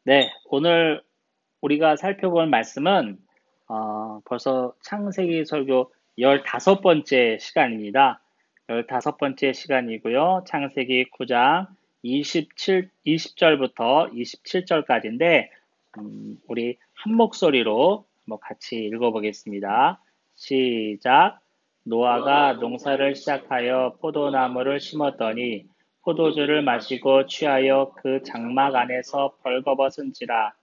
네, 오늘 우리가 살펴볼 말씀은 벌써 창세기 설교 15번째 시간입니다. 15번째 시간이고요. 창세기 9장 20절부터 27절까지인데 우리 한 목소리로 한번 같이 읽어보겠습니다. 시작. 노아가 농사를 시작하여 포도나무를 심었더니 포도주를 마시고 취하여 그 장막 안에서 벌거벗은지라.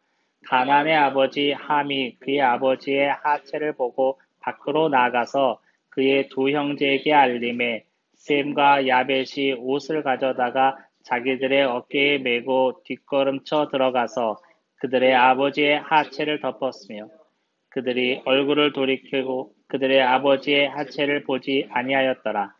가나안의 아버지 함이 그의 아버지의 하체를 보고 밖으로 나가서 그의 두 형제에게 알림해 셈과 야벳이 옷을 가져다가 자기들의 어깨에 메고 뒷걸음쳐 들어가서 그들의 아버지의 하체를 덮었으며 그들이 얼굴을 돌이키고 그들의 아버지의 하체를 보지 아니하였더라.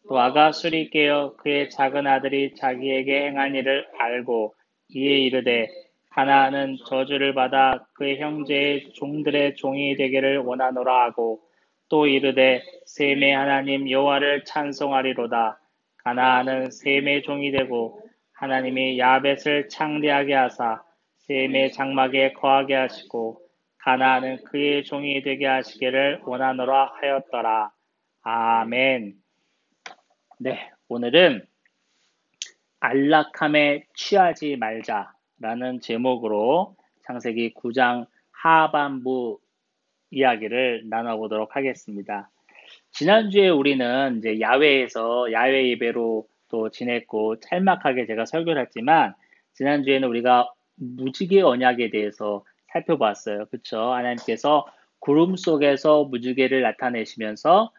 노아가 술이 깨어 그의 작은 아들이 자기에게 행한 일을 알고 이에 이르되 가나안은 저주를 받아 그의 형제의 종들의 종이 되기를 원하노라 하고 또 이르되 셈의 하나님 여호와를 찬송하리로다. 가나안은 셈의 종이 되고 하나님이 야벳을 창대하게 하사 셈의 장막에 거하게 하시고 가나안은 그의 종이 되게 하시기를 원하노라 하였더라. 아멘. 네, 오늘은 안락함에 취하지 말자라는 제목으로 창세기 9장 하반부 이야기를 나눠보도록 하겠습니다. 지난주에 우리는 이제 야외에서 야외 예배로 또 지냈고 짤막하게 제가 설교를 했지만 지난주에는 우리가 무지개 언약에 대해서 살펴봤어요. 그렇죠? 하나님께서 구름 속에서 무지개를 나타내시면서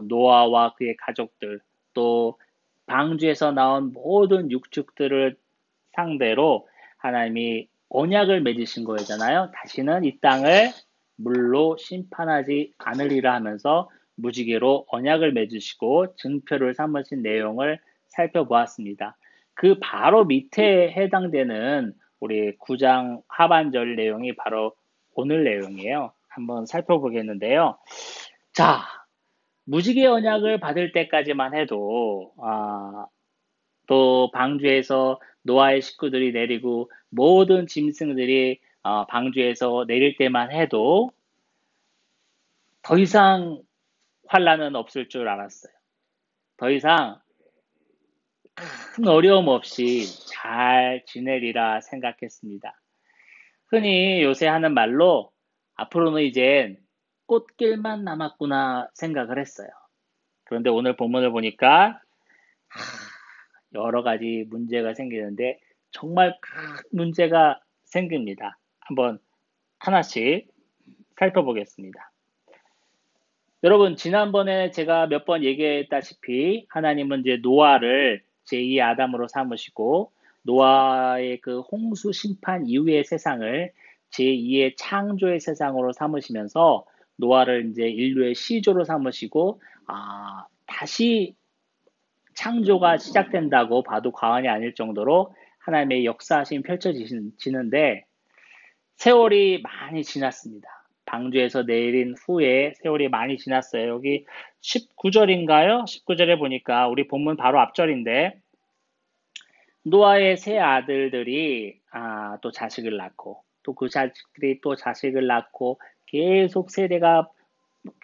노아와 그의 가족들 또 방주에서 나온 모든 육축들을 상대로 하나님이 언약을 맺으신 거잖아요. 다시는 이 땅을 물로 심판하지 않으리라 하면서 무지개로 언약을 맺으시고 증표를 삼으신 내용을 살펴보았습니다. 그 바로 밑에 해당되는 우리 9장 하반절 내용이 바로 오늘 내용이에요. 한번 살펴보겠는데요. 자, 무지개 언약을 받을 때까지만 해도 또 방주에서 노아의 식구들이 내리고 모든 짐승들이 방주에서 내릴 때만 해도 더 이상 환란은 없을 줄 알았어요. 더 이상 큰 어려움 없이 잘 지내리라 생각했습니다. 흔히 요새 하는 말로 앞으로는 이젠 꽃길만 남았구나 생각을 했어요. 그런데 오늘 본문을 보니까 여러 가지 문제가 생기는데 정말 큰 문제가 생깁니다. 한번 하나씩 살펴보겠습니다. 여러분, 지난번에 제가 몇 번 얘기했다시피 하나님은 이제 노아를 제2의 아담으로 삼으시고 노아의 그 홍수 심판 이후의 세상을 제2의 창조의 세상으로 삼으시면서 노아를 이제 인류의 시조로 삼으시고 다시 창조가 시작된다고 봐도 과언이 아닐 정도로 하나님의 역사하심이 펼쳐지는데 세월이 많이 지났습니다. 방주에서 내린 후에 세월이 많이 지났어요. 여기 19절인가요? 19절에 보니까 우리 본문 바로 앞절인데 노아의 세 아들들이 또 자식을 낳고 또 그 자식들이 또 자식을 낳고 계속 세대가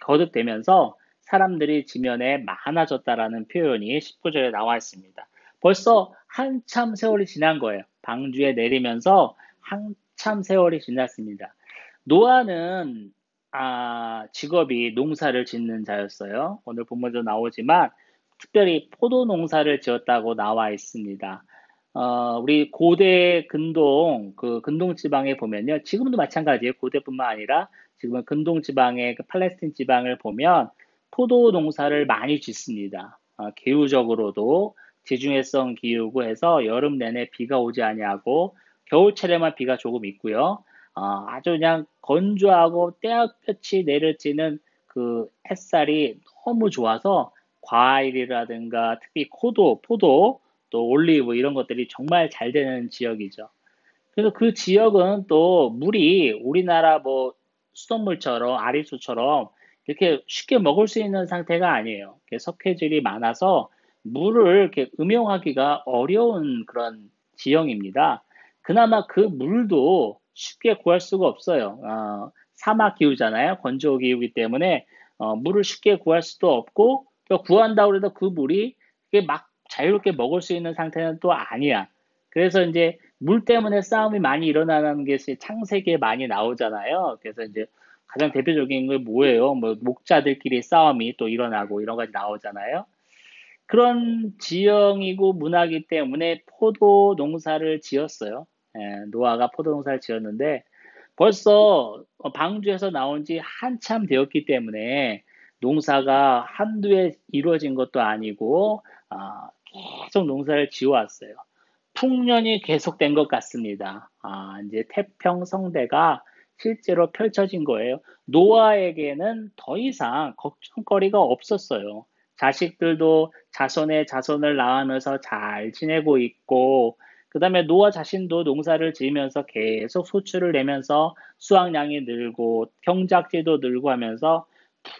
거듭되면서 사람들이 지면에 많아졌다라는 표현이 19절에 나와 있습니다. 벌써 한참 세월이 지난 거예요. 방주에 내리면서 한참 세월이 지났습니다. 노아는 직업이 농사를 짓는 자였어요. 오늘 본문에도 나오지만 특별히 포도 농사를 지었다고 나와 있습니다. 우리 고대 근동, 그 근동 지방에 보면요. 지금도 마찬가지예요. 고대뿐만 아니라 지금은 근동 지방의 그 팔레스틴 지방을 보면 포도 농사를 많이 짓습니다. 기후적으로도 지중해성 기후고 해서 여름 내내 비가 오지 아니하고 겨울철에만 비가 조금 있고요. 아주 그냥 건조하고 떼약볕이 내려지는 그 햇살이 너무 좋아서 과일이라든가 특히 포도, 또 올리브 이런 것들이 정말 잘 되는 지역이죠. 그래서 그 지역은 또 물이 우리나라 뭐 수돗물처럼 아리수처럼 이렇게 쉽게 먹을 수 있는 상태가 아니에요. 석회질이 많아서 물을 이렇게 음용하기가 어려운 그런 지형입니다. 그나마 그 물도 쉽게 구할 수가 없어요. 사막 기후잖아요. 건조 기후이기 때문에 물을 쉽게 구할 수도 없고 또 구한다고 해도 그 물이 그게 막 자유롭게 먹을 수 있는 상태는 또 아니야. 그래서 이제 물 때문에 싸움이 많이 일어나는 게 창세기에 많이 나오잖아요. 그래서 이제 가장 대표적인 게 뭐예요? 뭐 목자들끼리 싸움이 또 일어나고 이런 가지 나오잖아요. 그런 지형이고 문화이기 때문에 포도 농사를 지었어요. 노아가 포도 농사를 지었는데 벌써 방주에서 나온 지 한참 되었기 때문에 농사가 한두 해 이루어진 것도 아니고 계속 농사를 지어왔어요. 풍년이 계속된 것 같습니다. 이제 태평성대가 실제로 펼쳐진 거예요. 노아에게는 더 이상 걱정거리가 없었어요. 자식들도 자손의 자손을 낳으면서 잘 지내고 있고, 그 다음에 노아 자신도 농사를 지으면서 계속 소출을 내면서 수확량이 늘고, 경작지도 늘고 하면서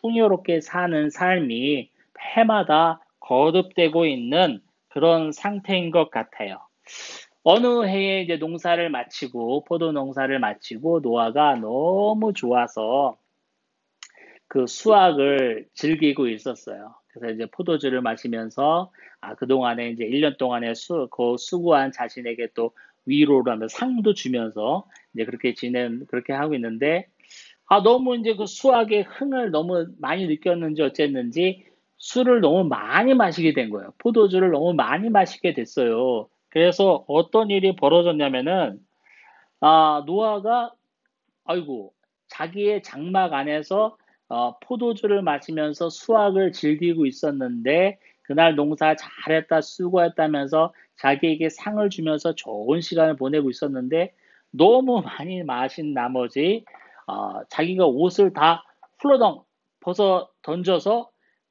풍요롭게 사는 삶이 해마다 거듭되고 있는 그런 상태인 것 같아요. 어느 해에 이제 농사를 마치고 포도 농사를 마치고 노아가 너무 좋아서 그 수확을 즐기고 있었어요. 그래서 이제 포도주를 마시면서 그동안에 이제 1년 동안에 그 수고한 자신에게 또 위로를 하면서 상도 주면서 이제 그렇게 하고 있는데 너무 이제 그 수학의 흥을 너무 많이 느꼈는지 어쨌는지 술을 너무 많이 마시게 된 거예요. 포도주를 너무 많이 마시게 됐어요. 그래서 어떤 일이 벌어졌냐면은, 노아가, 아이고, 자기의 장막 안에서 포도주를 마시면서 수확을 즐기고 있었는데, 그날 농사 잘했다, 수고했다면서 자기에게 상을 주면서 좋은 시간을 보내고 있었는데, 너무 많이 마신 나머지, 자기가 옷을 다 훌러덩 벗어 던져서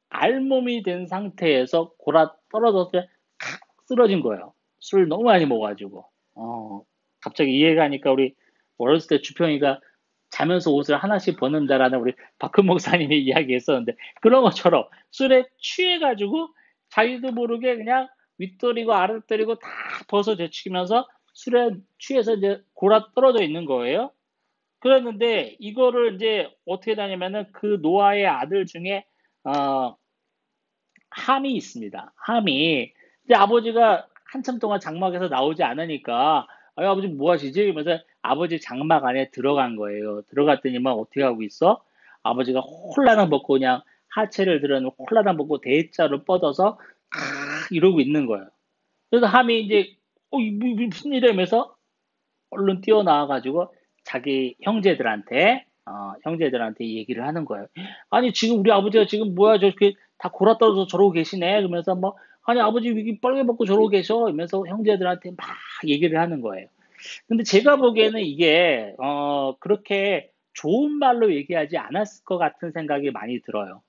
알몸이 된 상태에서 골아 떨어져서 칵 쓰러진 거예요. 술 너무 많이 먹어가지고. 갑자기 이해가니까 우리 어렸을 때 주평이가 자면서 옷을 하나씩 벗는다라는 우리 박근 목사님이 이야기했었는데 그런 것처럼 술에 취해가지고 자기도 모르게 그냥 윗도리고 아랫도리고 다 벗어 제치면서 술에 취해서 이제 골아 떨어져 있는 거예요. 그랬는데 이거를 이제 어떻게 다냐면은 그 노아의 아들 중에 어, 함이 있습니다. 함이 이제 아버지가 한참 동안 장막에서 나오지 않으니까 아버지 뭐 하시지? 이러면서 아버지 장막 안에 들어간 거예요. 들어갔더니만 어떻게 하고 있어? 아버지가 홀라당 벗고 그냥 하체를 드러내고 홀라당 벗고 대자로 뻗어서 이러고 있는 거예요. 그래서 함이 이제 무슨 일이면서 얼른 뛰어나와가지고 자기 형제들한테 얘기를 하는 거예요. 아니, 지금 우리 아버지가 지금 뭐야, 저렇게 다 골아떨어서 저러고 계시네. 그러면서 뭐, 아니, 아버지 위기 빨개 먹고 저러고 계셔. 이러면서 형제들한테 막 얘기를 하는 거예요. 근데 제가 보기에는 이게, 그렇게 좋은 말로 얘기하지 않았을 것 같은 생각이 많이 들어요.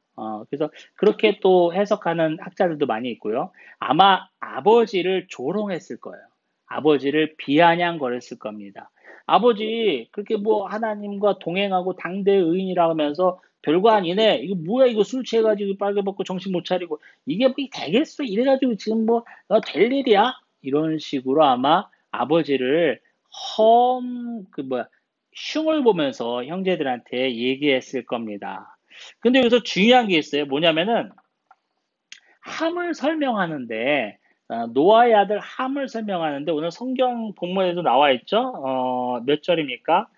그래서 그렇게 또 해석하는 학자들도 많이 있고요. 아마 아버지를 조롱했을 거예요. 아버지를 비아냥거렸을 겁니다. 아버지, 그렇게 뭐 하나님과 동행하고 당대 의인이라 하면서 별거 아니네. 이거 뭐야, 이거 술 취해가지고 빨개 먹고 정신 못 차리고. 이게 뭐 되겠어? 이래가지고 지금 뭐, 될 일이야? 이런 식으로 아마 아버지를 흉을 보면서 형제들한테 얘기했을 겁니다. 근데 여기서 중요한 게 있어요. 뭐냐면은, 함을 설명하는데, 노아의 아들 함을 설명하는데, 오늘 성경 본문에도 나와 있죠? 몇 절입니까?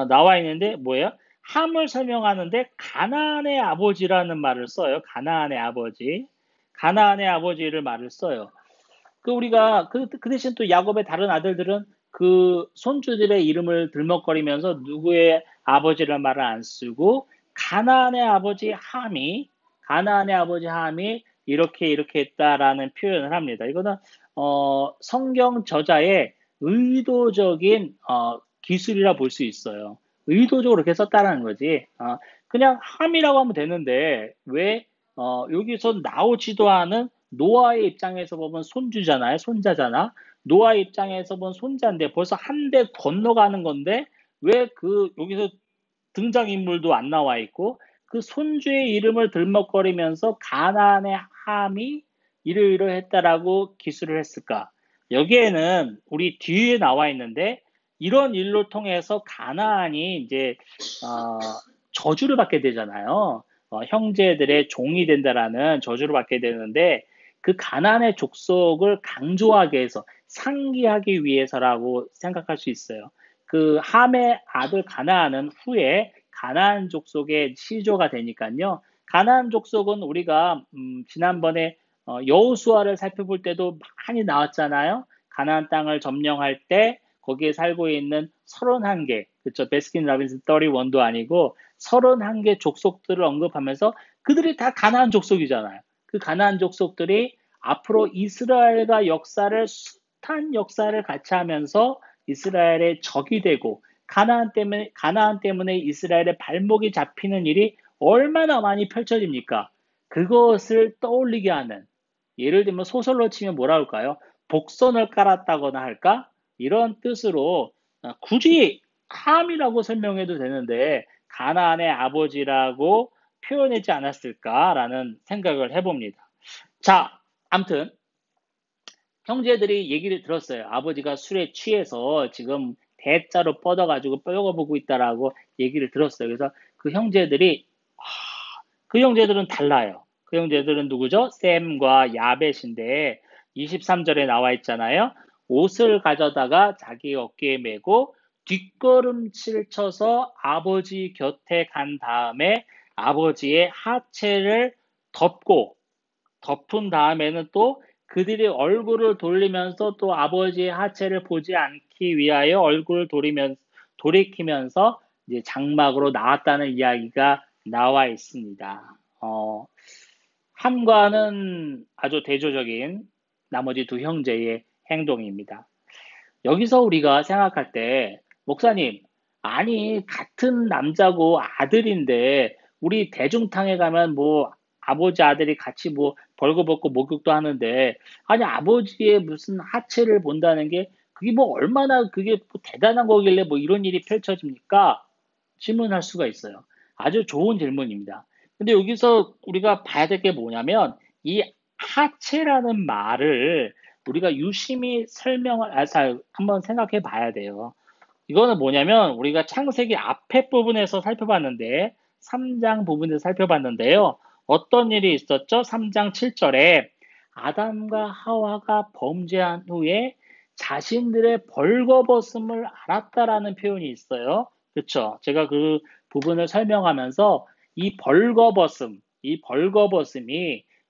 나와 있는데, 뭐예요? 함을 설명하는데, 가나안의 아버지라는 말을 써요. 가나안의 아버지. 가나안의 아버지를 말을 써요. 우리가 그 대신 또 야곱의 다른 아들들은 그 손주들의 이름을 들먹거리면서 누구의 아버지라는 말을 안 쓰고 가나안의 아버지 함이 이렇게 했다라는 표현을 합니다. 이거는 성경 저자의 의도적인 기술이라 볼 수 있어요. 의도적으로 이렇게 썼다는 거지. 그냥 함이라고 하면 되는데 왜 여기서 나오지도 않은 노아의 입장에서 보면 손주잖아요. 손자잖아. 노아의 입장에서 보면 손자인데 벌써 한 대 건너가는 건데 왜 여기서 등장인물도 안 나와 있고 그 손주의 이름을 들먹거리면서 가나안의 함이 이러이러했다라고 기술을 했을까? 여기에는 우리 뒤에 나와 있는데 이런 일로 통해서 가나안이 이제 어, 저주를 받게 되잖아요. 형제들의 종이 된다라는 저주를 받게 되는데 그 가나안의 족속을 강조하게 해서 상기하기 위해서라고 생각할 수 있어요. 그 함의 아들 가나안은 후에 가나안 족속의 시조가 되니까요. 가나안 족속은 우리가 지난번에 여호수아를 살펴볼 때도 많이 나왔잖아요. 가나안 땅을 점령할 때 거기에 살고 있는 31개, 그렇죠. 베스킨 라빈스 31도 아니고 31개 족속들을 언급하면서 그들이 다 가나안 족속이잖아요. 그 가나안 족속들이 앞으로 이스라엘과 역사를 숱한 역사를 같이 하면서 이스라엘의 적이 되고 가나안 때문에 이스라엘의 발목이 잡히는 일이 얼마나 많이 펼쳐집니까? 그것을 떠올리게 하는, 예를 들면 소설로 치면 뭐라 할까요? 복선을 깔았다거나 할까? 이런 뜻으로 굳이 함이라고 설명해도 되는데 가나안의 아버지라고 표현하지 않았을까라는 생각을 해봅니다. 자, 아무튼 형제들이 얘기를 들었어요. 아버지가 술에 취해서 지금 대자로 뻗어가지고 뼈가 보고 있다라고 얘기를 들었어요. 그래서 그 형제들이 그 형제들은 달라요. 그 형제들은 누구죠? 셈과 야벳인데 23절에 나와 있잖아요. 옷을 가져다가 자기 어깨에 메고 뒷걸음질 쳐서 아버지 곁에 간 다음에 아버지의 하체를 덮고 덮은 다음에는 또 그들이 얼굴을 돌리면서 또 아버지의 하체를 보지 않기 위하여 얼굴을 돌이키면서 이제 장막으로 나왔다는 이야기가 나와 있습니다. 함과는 아주 대조적인 나머지 두 형제의 행동입니다. 여기서 우리가 생각할 때, 목사님, 아니, 같은 남자고 아들인데, 우리 대중탕에 가면 뭐, 아버지 아들이 같이 뭐, 벌거벗고 목욕도 하는데, 아니, 아버지의 무슨 하체를 본다는 게, 그게 뭐, 얼마나 그게 뭐 대단한 거길래 뭐 이런 일이 펼쳐집니까? 질문할 수가 있어요. 아주 좋은 질문입니다. 근데 여기서 우리가 봐야 될 게 뭐냐면, 이 하체라는 말을 우리가 유심히 한번 생각해 봐야 돼요. 이거는 뭐냐면 우리가 창세기 앞에 부분에서 살펴봤는데 3장 부분에서 살펴봤는데요. 어떤 일이 있었죠? 3장 7절에 아담과 하와가 범죄한 후에 자신들의 벌거벗음을 알았다라는 표현이 있어요. 그렇죠? 제가 그 부분을 설명하면서 이 벌거벗음이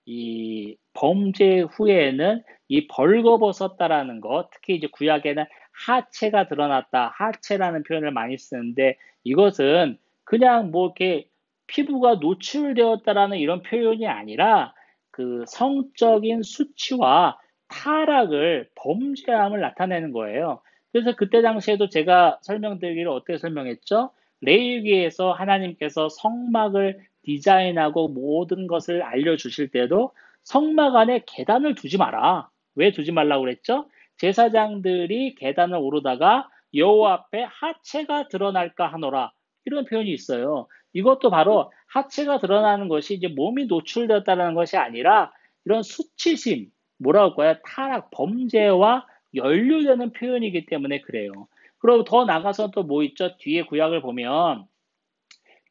이 범죄 후에는 이 벌거벗었다라는 것, 특히 이제 구약에는 하체가 드러났다, 하체라는 표현을 많이 쓰는데 이것은 그냥 뭐 이렇게 피부가 노출되었다라는 이런 표현이 아니라 그 성적인 수치와 타락을 범죄함을 나타내는 거예요. 그래서 그때 당시에도 제가 설명드리기를 어떻게 설명했죠? 레위기에서 하나님께서 성막을 디자인하고 모든 것을 알려주실 때도 성막 안에 계단을 두지 마라. 왜 두지 말라고 그랬죠? 제사장들이 계단을 오르다가 여호와 앞에 하체가 드러날까 하노라. 이런 표현이 있어요. 이것도 바로 하체가 드러나는 것이 이제 몸이 노출되었다는 것이 아니라 이런 수치심, 뭐라고 할까요? 타락, 범죄와 연루되는 표현이기 때문에 그래요. 그리고 더 나가서 또 뭐 있죠? 뒤에 구약을 보면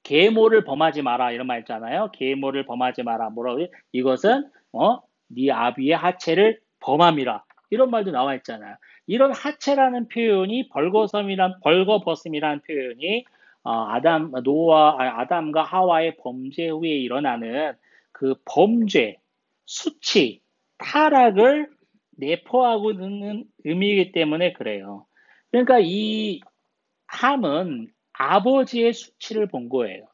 계모를 범하지 마라 이런 말 있잖아요. 계모를 범하지 마라. 뭐라고 해요? 이것은 네 아비의 하체를 범함이라. 이런 말도 나와 있잖아요. 이런 하체라는 표현이 벌거벗음이라는 표현이 아담과 하와의 범죄 후에 일어나는 그 범죄, 수치, 타락을 내포하고 있는 의미이기 때문에 그래요. 그러니까 이 함은 아버지의 수치를 본 거예요.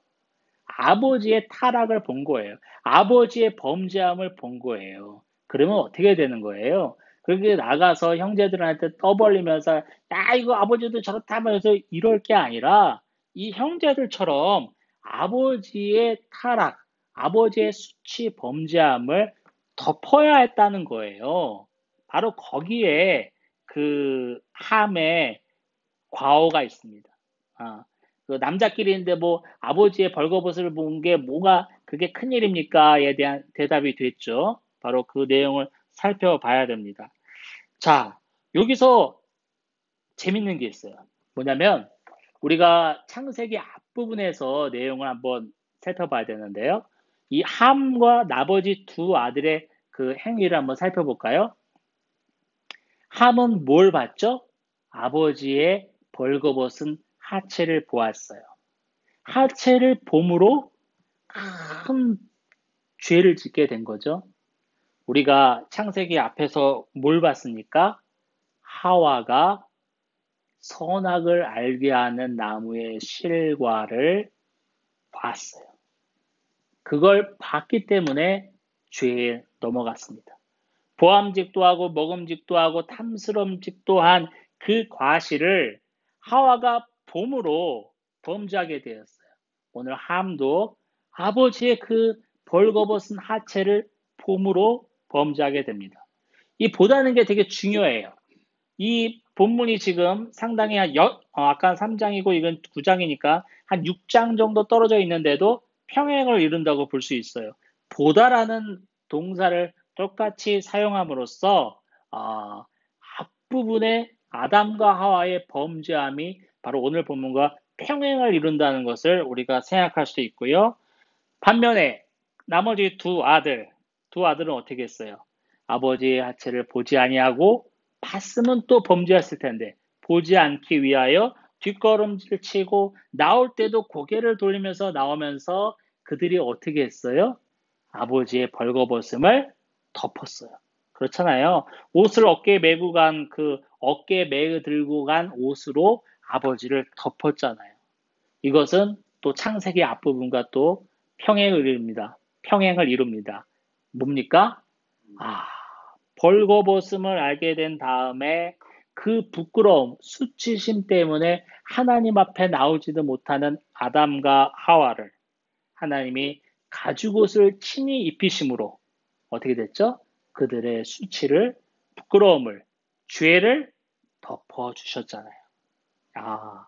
아버지의 타락을 본 거예요. 아버지의 범죄함을 본 거예요. 그러면 어떻게 되는 거예요? 그렇게 나가서 형제들한테 떠벌리면서 야 이거 아버지도 저렇다 하면서 이럴 게 아니라 이 형제들처럼 아버지의 타락, 아버지의 수치 범죄함을 덮어야 했다는 거예요. 바로 거기에 그 함의 과오가 있습니다. 아, 그 남자끼리인데 뭐 아버지의 벌거벗을 본 게 뭐가 그게 큰일입니까?에 대한 대답이 됐죠. 바로 그 내용을 살펴봐야 됩니다. 자, 여기서 재밌는 게 있어요. 뭐냐면 우리가 창세기 앞부분에서 내용을 한번 살펴봐야 되는데요. 이 함과 나머지 두 아들의 그 행위를 한번 살펴볼까요? 함은 뭘 봤죠? 아버지의 벌거벗은 하체를 보았어요. 하체를 봄으로 큰 죄를 짓게 된 거죠. 우리가 창세기 앞에서 뭘 봤습니까? 하와가 선악을 알게 하는 나무의 실과를 봤어요. 그걸 봤기 때문에 죄에 넘어갔습니다. 보암직도 하고 먹음직도 하고 탐스럼직도 한 그 과실을 하와가 봄으로 범죄하게 되었어요. 오늘 함도 아버지의 그 벌거벗은 하체를 봄으로 범죄하게 됩니다. 이 보다는 게 되게 중요해요. 이 본문이 지금 상당히 아까 3장이고 이건 9장이니까 한 6장 정도 떨어져 있는데도 평행을 이룬다고 볼 수 있어요. 보다라는 동사를 똑같이 사용함으로써 앞부분에 아담과 하와의 범죄함이 바로 오늘 본문과 평행을 이룬다는 것을 우리가 생각할 수 있고요. 반면에 나머지 두 아들은 어떻게 했어요? 아버지의 하체를 보지 아니하고 봤으면 또 범죄했을 텐데 보지 않기 위하여 뒷걸음질 치고 나올 때도 고개를 돌리면서 나오면서 그들이 어떻게 했어요? 아버지의 벌거벗음을 덮었어요. 그렇잖아요. 옷을 어깨에 메고 간 그 어깨에 메고 들고 간 옷으로 아버지를 덮었잖아요. 이것은 또 창세기 앞부분과 또 평행을 이룹니다. 뭡니까? 아, 벌거벗음을 알게 된 다음에 그 부끄러움, 수치심 때문에 하나님 앞에 나오지도 못하는 아담과 하와를 하나님이 가죽옷을 친히 입히심으로 어떻게 됐죠? 그들의 수치를, 부끄러움을, 죄를 덮어주셨잖아요. 아,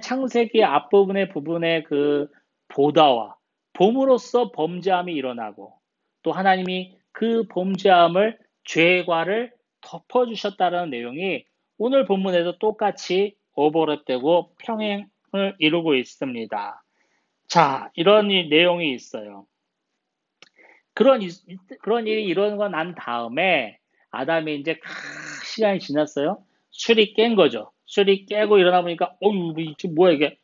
창세기 앞부분의 부분의 그 보다와 봄으로써 범죄함이 일어나고 또 하나님이 그 범죄함을 죄과를 덮어주셨다는 내용이 오늘 본문에도 똑같이 오버랩되고 평행을 이루고 있습니다. 자, 이런 내용이 있어요. 그런 일이 일어나고 난 다음에 아담이 이제 시간이 지났어요. 술이 깬 거죠. 술이 깨고 일어나 보니까 어유 뭐야 이게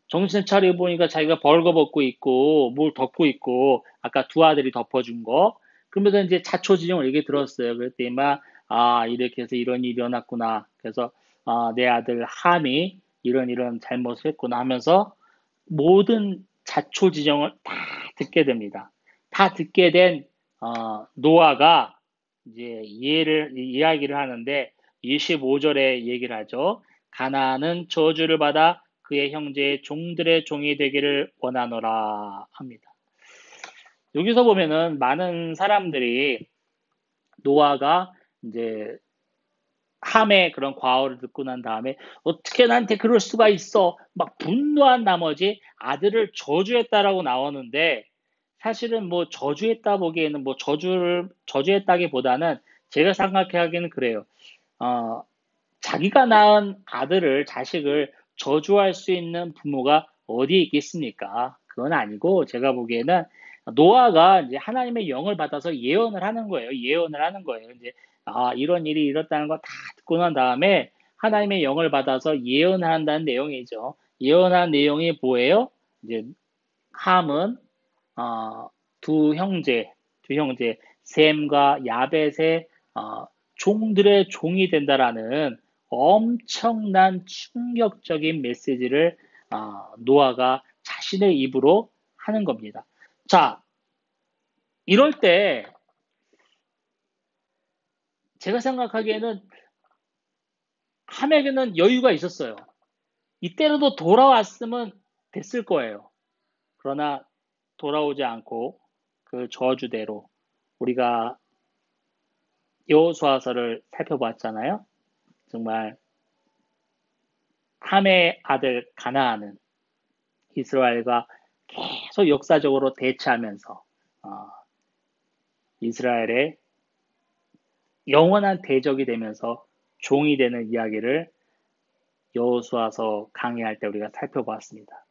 정신 차리고 보니까 자기가 벌거벗고 있고 뭘 덮고 있고 아까 두 아들이 덮어준 거 그러면서 이제 자초지종을 얘기 들었어요. 그랬더니 막 이렇게 해서 이런 일이 일어났구나. 그래서 내 아들 함이 이런 잘못을 했구나 하면서 모든 자초지종을 다 듣게 됩니다. 다 듣게 된 노아가 이제 이야기를 하는데 25절에 얘기를 하죠. 가나안은 저주를 받아 그의 형제의 종들의 종이 되기를 원하노라 합니다. 여기서 보면은 많은 사람들이 노아가 이제 함의 그런 과오를 듣고 난 다음에 어떻게 나한테 그럴 수가 있어 막 분노한 나머지 아들을 저주했다라고 나오는데 사실은 뭐 저주했다 보기에는 뭐 저주했다기보다는 제가 생각하기에는 그래요. 어, 자기가 낳은 자식을 저주할 수 있는 부모가 어디에 있겠습니까? 그건 아니고 제가 보기에는 노아가 이제 하나님의 영을 받아서 예언을 하는 거예요. 예언을 하는 거예요. 이제 이런 일이 일어났다는 거 다 듣고 난 다음에 하나님의 영을 받아서 예언을 한다는 내용이죠. 예언한 내용이 뭐예요? 이제 함은 어, 두 형제 셈과 야벳의 종들의 종이 된다라는 엄청난 충격적인 메시지를 노아가 자신의 입으로 하는 겁니다. 자, 이럴 때 제가 생각하기에는 함에게는 여유가 있었어요. 이때라도 돌아왔으면 됐을 거예요. 그러나 돌아오지 않고 그 저주대로 우리가 여호수아서를 살펴봤잖아요. 정말 함의 아들 가나안은 이스라엘과 계속 역사적으로 대치하면서 이스라엘의 영원한 대적이 되면서 종이 되는 이야기를 여호수아서 강의할 때 우리가 살펴보았습니다.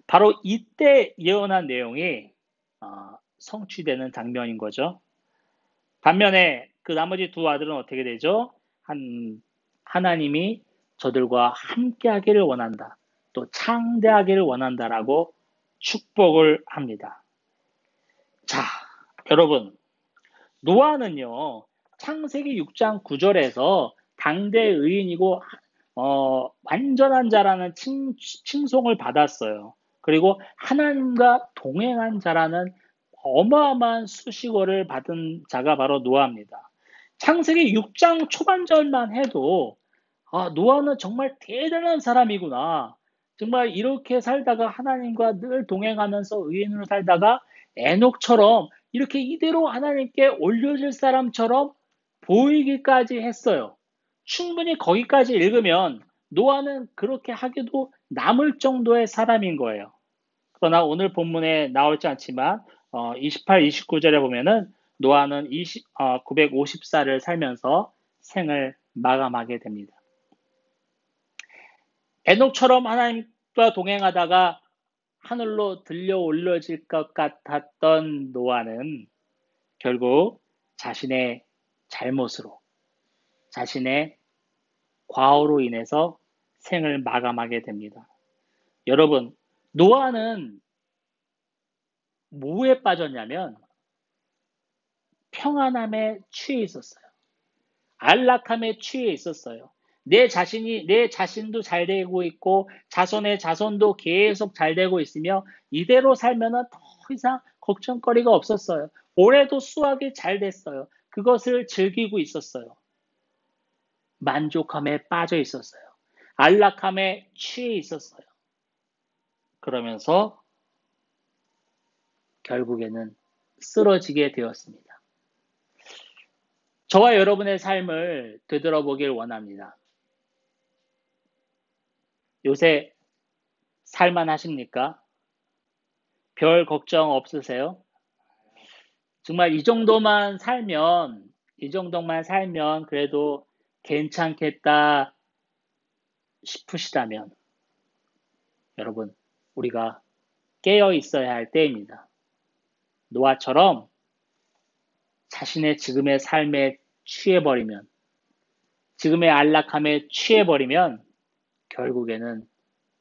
바로 이때 예언한 내용이 성취되는 장면인 거죠. 반면에 그 나머지 두 아들은 어떻게 되죠? 하나님이 저들과 함께 하기를 원한다. 또 창대하기를 원한다라고 축복을 합니다. 자, 여러분, 노아는요, 창세기 6장 9절에서 당대 의인이고 완전한 자라는 칭송을 받았어요. 그리고 하나님과 동행한 자라는 어마어마한 수식어를 받은 자가 바로 노아입니다. 창세기 6장 초반절만 해도 노아는 정말 대단한 사람이구나. 정말 이렇게 살다가 하나님과 늘 동행하면서 의인으로 살다가 에녹처럼 이렇게 이대로 하나님께 올려질 사람처럼 보이기까지 했어요. 충분히 거기까지 읽으면 노아는 그렇게 하기도 남을 정도의 사람인 거예요. 그러나 오늘 본문에 나오지 않지만 28, 29절에 보면은 노아는 950살을 살면서 생을 마감하게 됩니다. 에녹처럼 하나님과 동행하다가 하늘로 들려 올려질 것 같았던 노아는 결국 자신의 잘못으로, 자신의 과오로 인해서 생을 마감하게 됩니다. 여러분, 노아는 뭐에 빠졌냐면 평안함에 취해 있었어요. 안락함에 취해 있었어요. 내 자신도 잘 되고 있고 자손의 자손도 계속 잘 되고 있으며 이대로 살면은 더 이상 걱정거리가 없었어요. 올해도 수확이 잘 됐어요. 그것을 즐기고 있었어요. 만족함에 빠져 있었어요. 안락함에 취해 있었어요. 그러면서 결국에는 쓰러지게 되었습니다. 저와 여러분의 삶을 되돌아보길 원합니다. 요새 살만하십니까? 별 걱정 없으세요? 정말 이 정도만 살면 그래도 괜찮겠다 싶으시다면 여러분, 우리가 깨어 있어야 할 때입니다. 노아처럼 자신의 지금의 삶에 취해버리면, 지금의 안락함에 취해버리면 결국에는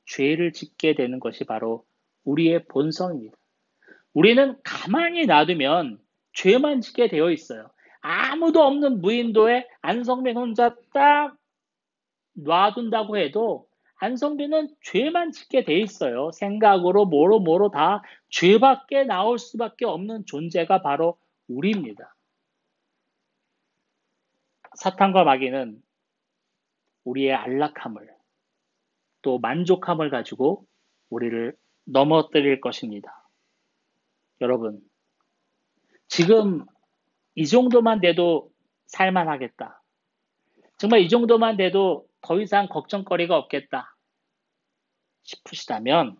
죄를 짓게 되는 것이 바로 우리의 본성입니다. 우리는 가만히 놔두면 죄만 짓게 되어 있어요. 아무도 없는 무인도에 안성빈 혼자 딱 놔둔다고 해도 안성빈은 죄만 짓게 돼 있어요. 생각으로 뭐로 다 죄밖에 나올 수밖에 없는 존재가 바로 우리입니다. 사탄과 마귀는 우리의 안락함을 또 만족함을 가지고 우리를 넘어뜨릴 것입니다. 여러분, 지금 이 정도만 돼도 살만하겠다. 정말 이 정도만 돼도 더 이상 걱정거리가 없겠다 싶으시다면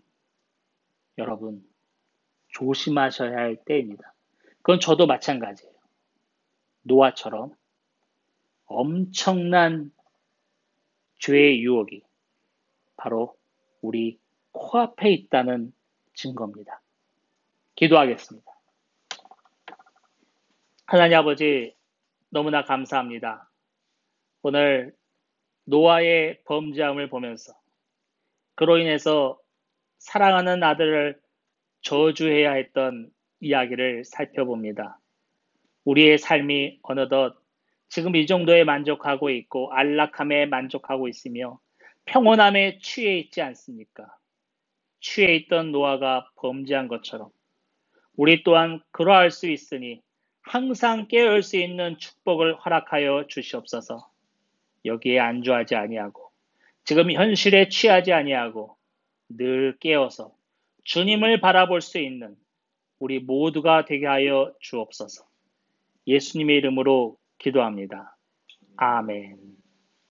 여러분, 조심하셔야 할 때입니다. 그건 저도 마찬가지예요. 노아처럼 엄청난 죄의 유혹이 바로 우리 코앞에 있다는 증거입니다. 기도하겠습니다. 하나님 아버지, 너무나 감사합니다. 오늘 노아의 범죄함을 보면서 그로 인해서 사랑하는 아들을 저주해야 했던 이야기를 살펴봅니다. 우리의 삶이 어느덧 지금 이 정도에 만족하고 있고 안락함에 만족하고 있으며 평온함에 취해 있지 않습니까? 취해 있던 노아가 범죄한 것처럼 우리 또한 그러할 수 있으니 항상 깨어올 수 있는 축복을 허락하여 주시옵소서. 여기에 안주하지 아니하고 지금 현실에 취하지 아니하고 늘 깨어서 주님을 바라볼 수 있는 우리 모두가 되게 하여 주옵소서. 예수님의 이름으로 기도합니다. 아멘.